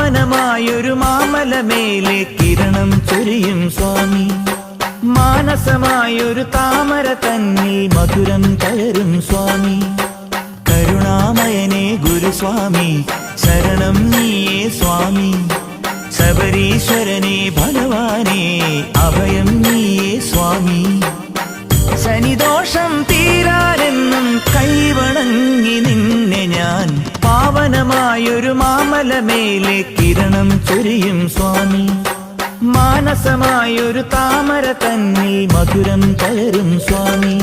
പാവനമായൊരു മാമലമേലെ കിരണം ചൊരിയും സ്വാമി. മാനസമായൊരു താമര തന്നിൽ മധുരം കയറും സ്വാമി. കരുണാമയനേ ഗുരുസ്വാമി, ശരണം നീയേ സ്വാമി. ശബരീശ്വരനേ ഭഗവാനേ, അഭയം നീയേ സ്വാമി. ശനിദോഷം തീരാനെന്നും കൈവണങ്ങി നിന്നെ ഞാൻ. പാവനമായൊരു മാമലമേലെ കിരണം ചൊരിയും സ്വാമി. മാനസമായൊരു താമര തന്നിൽ മധുരം കയറും സ്വാമി.